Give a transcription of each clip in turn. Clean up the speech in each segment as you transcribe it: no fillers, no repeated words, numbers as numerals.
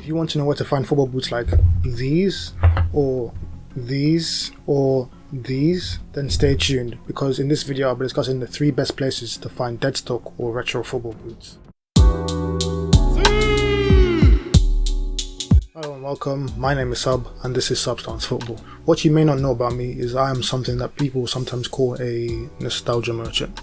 If you want to know where to find football boots like these, or these, or these, then stay tuned, because in this video I'll be discussing the 3 best places to find dead stock or retro football boots. Hello and welcome, my name is Sub and this is SubStanceFtbl. What you may not know about me is I am something that people sometimes call a nostalgia merchant.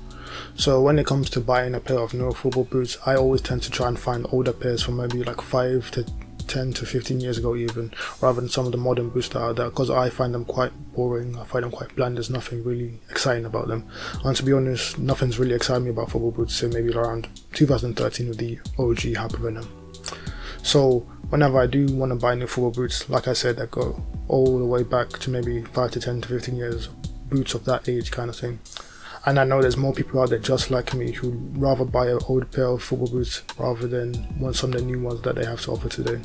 So when it comes to buying a pair of newer football boots, I always tend to try and find older pairs from maybe like 5 to 10 to 15 years ago even, rather than some of the modern boots that are there, because I find them quite boring, I find them quite bland, there's nothing really exciting about them. And to be honest, nothing's really excited me about football boots since maybe around 2013 with the OG Hypervenom. So whenever I do want to buy new football boots, like I said, I go all the way back to maybe 5 to 10 to 15 years, boots of that age kind of thing. And I know there's more people out there just like me who'd rather buy an old pair of football boots rather than want some of the new ones that they have to offer today.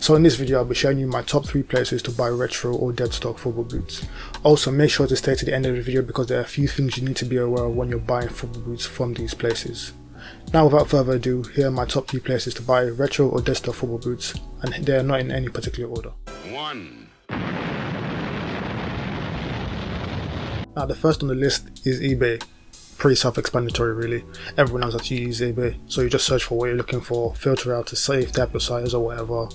So in this video I'll be showing you my top 3 places to buy retro or dead stock football boots. Also make sure to stay to the end of the video because there are a few things you need to be aware of when you're buying football boots from these places. Now without further ado, here are my top 3 places to buy retro or dead stock football boots, and they are not in any particular order. 1. Now the first on the list is eBay. Pretty self-explanatory really. Everyone knows how to use eBay, so you just search for what you're looking for, filter out to save type of size or whatever,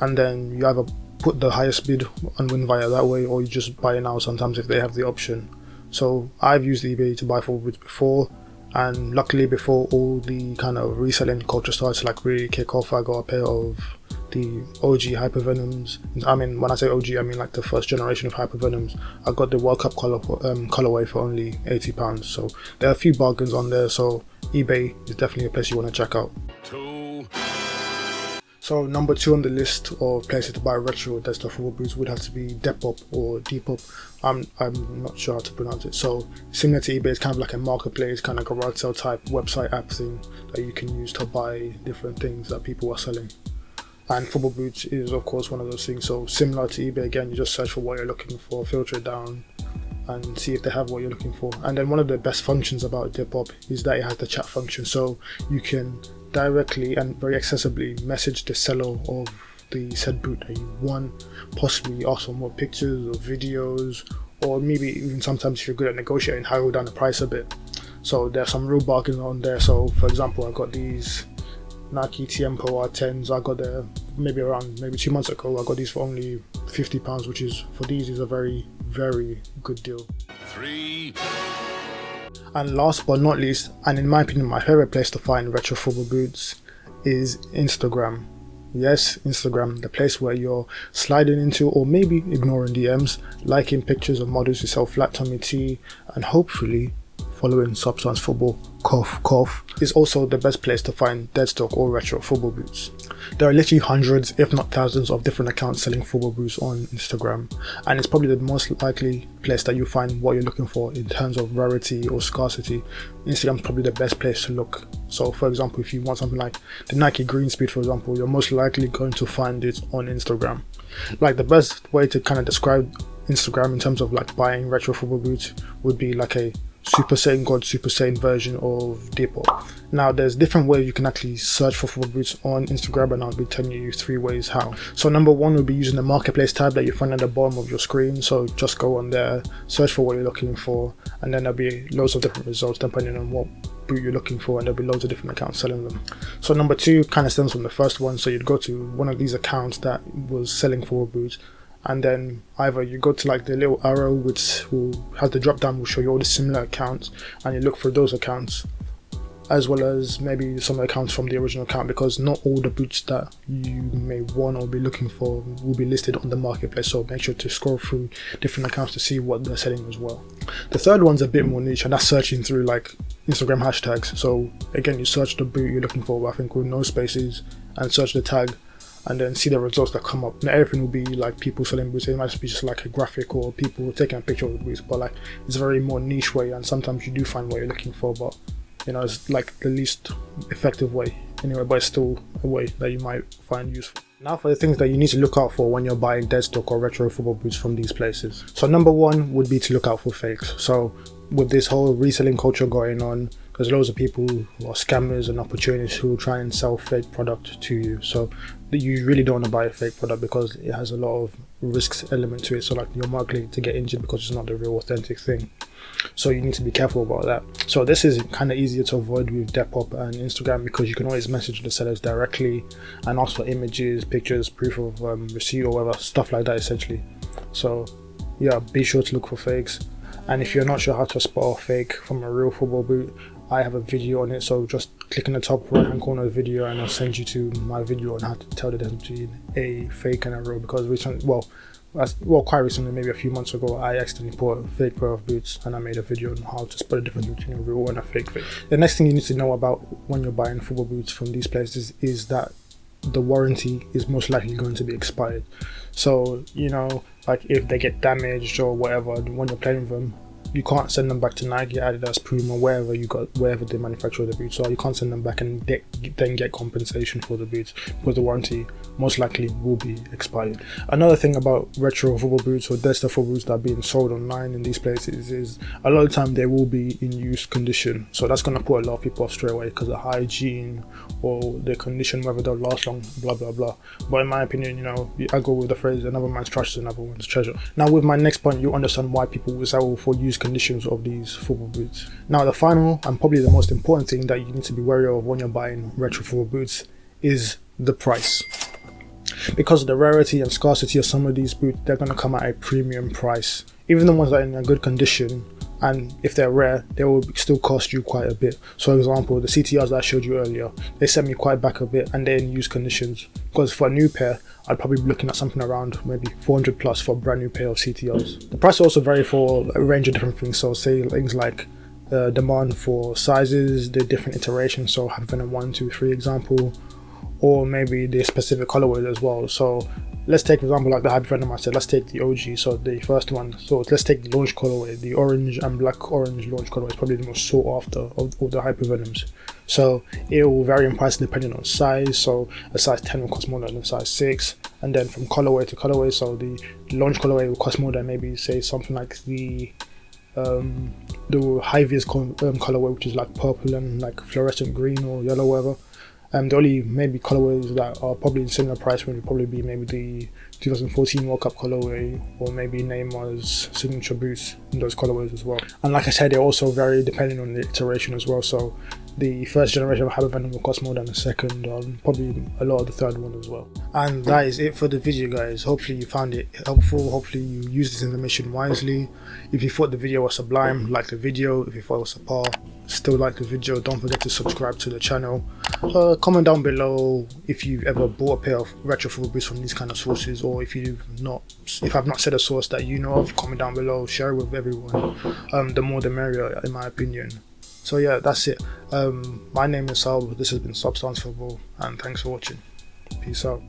and then you either put the highest bid and win via that way, or you just buy it now sometimes if they have the option. So I've used eBay to buy football boots before, and luckily before all the kind of reselling culture started to like really kick off, I got a pair of the OG Hypervenoms. I mean, when I say OG, I mean like the first generation of Hypervenoms. I got the World Cup colorway for only £80, so there are a few bargains on there, so eBay is definitely a place you want to check out. 2. So number 2 on the list of places to buy retro or dead stock football boots would have to be Depop or Depop. I'm not sure how to pronounce it. So similar to eBay, it's kind of like a marketplace, kind of like a garage sale type website app thing that you can use to buy different things that people are selling. And football boots is of course one of those things. So similar to eBay again, you just search for what you're looking for, filter it down and see if they have what you're looking for. And then one of the best functions about Depop is that it has the chat function, so you can directly and very accessibly message the seller of the said boot that you want, possibly ask for more pictures or videos, or maybe even sometimes if you're good at negotiating, narrow down the price a bit. So there's some real bargains on there. So for example, I got these Nike Tiempo R10s. I got them maybe 2 months ago. I got these for only £50, which is for these is a very good deal. 3. And last but not least, and in my opinion my favorite place to find retro football boots, is Instagram. Yes, Instagram, the place where you're sliding into or maybe ignoring DMs, liking pictures of models who sell flat tummy tea, and hopefully following SubStanceFtbl, cough cough, is also the best place to find dead stock or retro football boots. There are literally hundreds if not thousands of different accounts selling football boots on Instagram, and it's probably the most likely place that you find what you're looking for in terms of rarity or scarcity. Instagram is probably the best place to look. So for example, if you want something like the Nike Green Speed for example, you're most likely going to find it on Instagram. Like the best way to kind of describe Instagram in terms of like buying retro football boots would be like a Super Saiyan God, Super Saiyan version of Depop. Now there's different ways you can actually search for football boots on Instagram, and I'll be telling you 3 ways how. So number 1 would be using the marketplace tab that you find at the bottom of your screen. So just go on there, search for what you're looking for, and then there'll be loads of different results depending on what boot you're looking for, and there'll be loads of different accounts selling them. So number 2 kind of stems from the first one. So you'd go to one of these accounts that was selling football boots, and then either you go to like the little arrow which has the drop down, will show you all the similar accounts, and you look for those accounts, as well as maybe some accounts from the original account, because not all the boots that you may want or be looking for will be listed on the marketplace, so make sure to scroll through different accounts to see what they're selling as well. The third one's a bit more niche, and that's searching through like Instagram hashtags. So again, you search the boot you're looking for, I think with no spaces, and search the tag, and then see the results that come up. Not everything will be like people selling boots, it might be just like a graphic or people taking a picture of the boots, but like it's a very more niche way, and sometimes you do find what you're looking for, but you know, it's like the least effective way anyway, but it's still a way that you might find useful. Now for the things that you need to look out for when you're buying dead stock or retro football boots from these places. So number 1 would be to look out for fakes. So with this whole reselling culture going on, there's loads of people who are scammers and opportunists who will try and sell fake product to you. So you really don't want to buy a fake product because it has a lot of risks element to it. So like, you're more likely to get injured because it's not the real authentic thing. So you need to be careful about that. So this is kind of easier to avoid with Depop and Instagram, because you can always message the sellers directly and ask for images, pictures, proof of receipt or whatever, stuff like that essentially. So yeah, be sure to look for fakes. And if you're not sure how to spot a fake from a real football boot, I have a video on it, so just click in the top right hand corner of the video and I'll send you to my video on how to tell the difference between a fake and a real. Because quite recently, maybe a few months ago, I accidentally bought a fake pair of boots and I made a video on how to spot the difference between a real and a fake. The next thing you need to know about when you're buying football boots from these places is that the warranty is most likely going to be expired. So, you know, like if they get damaged or whatever when you're playing with them, you can't send them back to Nike, Adidas, Puma, wherever they manufacture the boots. So you can't send them back and then get compensation for the boots, because the warranty most likely will be expired. Another thing about retro football boots or deadstock football boots that are being sold online in these places is a lot of the time they will be in used condition. So that's going to put a lot of people off straight away because of hygiene or the condition, whether they'll last long, blah blah blah. But in my opinion, you know, I go with the phrase, another man's trash is another man's treasure. Now with my next point, you'll understand why people will sell for used conditions of these football boots. Now the final and probably the most important thing that you need to be wary of when you're buying retro football boots is the price. Because of the rarity and scarcity of some of these boots, they're going to come at a premium price. Even the ones that are in a good condition, and if they're rare, they will still cost you quite a bit. So for example, the CTRs that I showed you earlier, they set me quite back a bit, and they're in used conditions. Because for a new pair, I'd probably be looking at something around maybe 400 plus for a brand new pair of CTRs. The price also vary for a range of different things. So say things like demand for sizes, the different iterations, so having a 1, 2, 3 example, or maybe the specific colorways as well. So let's take, for example, like the hypervenom I said, let's take the OG, so the first one. So let's take the launch colorway, the orange and black orange launch colorway is probably the most sought after of the hypervenoms. So it will vary in price depending on size. So a size 10 will cost more than a size 6, and then from colorway to colorway, so the launch colorway will cost more than maybe say something like the high-vis colorway, which is like purple and like fluorescent green or yellow, whatever. The only maybe colorways that are probably in similar price range would probably be maybe the 2014 World Cup colorway, or maybe Neymar's signature boots in those colorways as well. And like I said, they also vary depending on the iteration as well. So the first generation of hypervenom will cost more than the second, and probably a lot of the third one as well. And that is it for the video, guys. Hopefully you found it helpful. Hopefully you used this information wisely. If you thought the video was sublime, like the video. If you thought it was subpar, still like the video. Don't forget to subscribe to the channel. Comment down below if you've ever bought a pair of retro football boots from these kind of sources, or if I've not said a source that you know of, comment down below, share it with everyone. The more the merrier, in my opinion. So yeah, that's it. My name is Sal, this has been SubStanceFtbl, and thanks for watching. Peace out.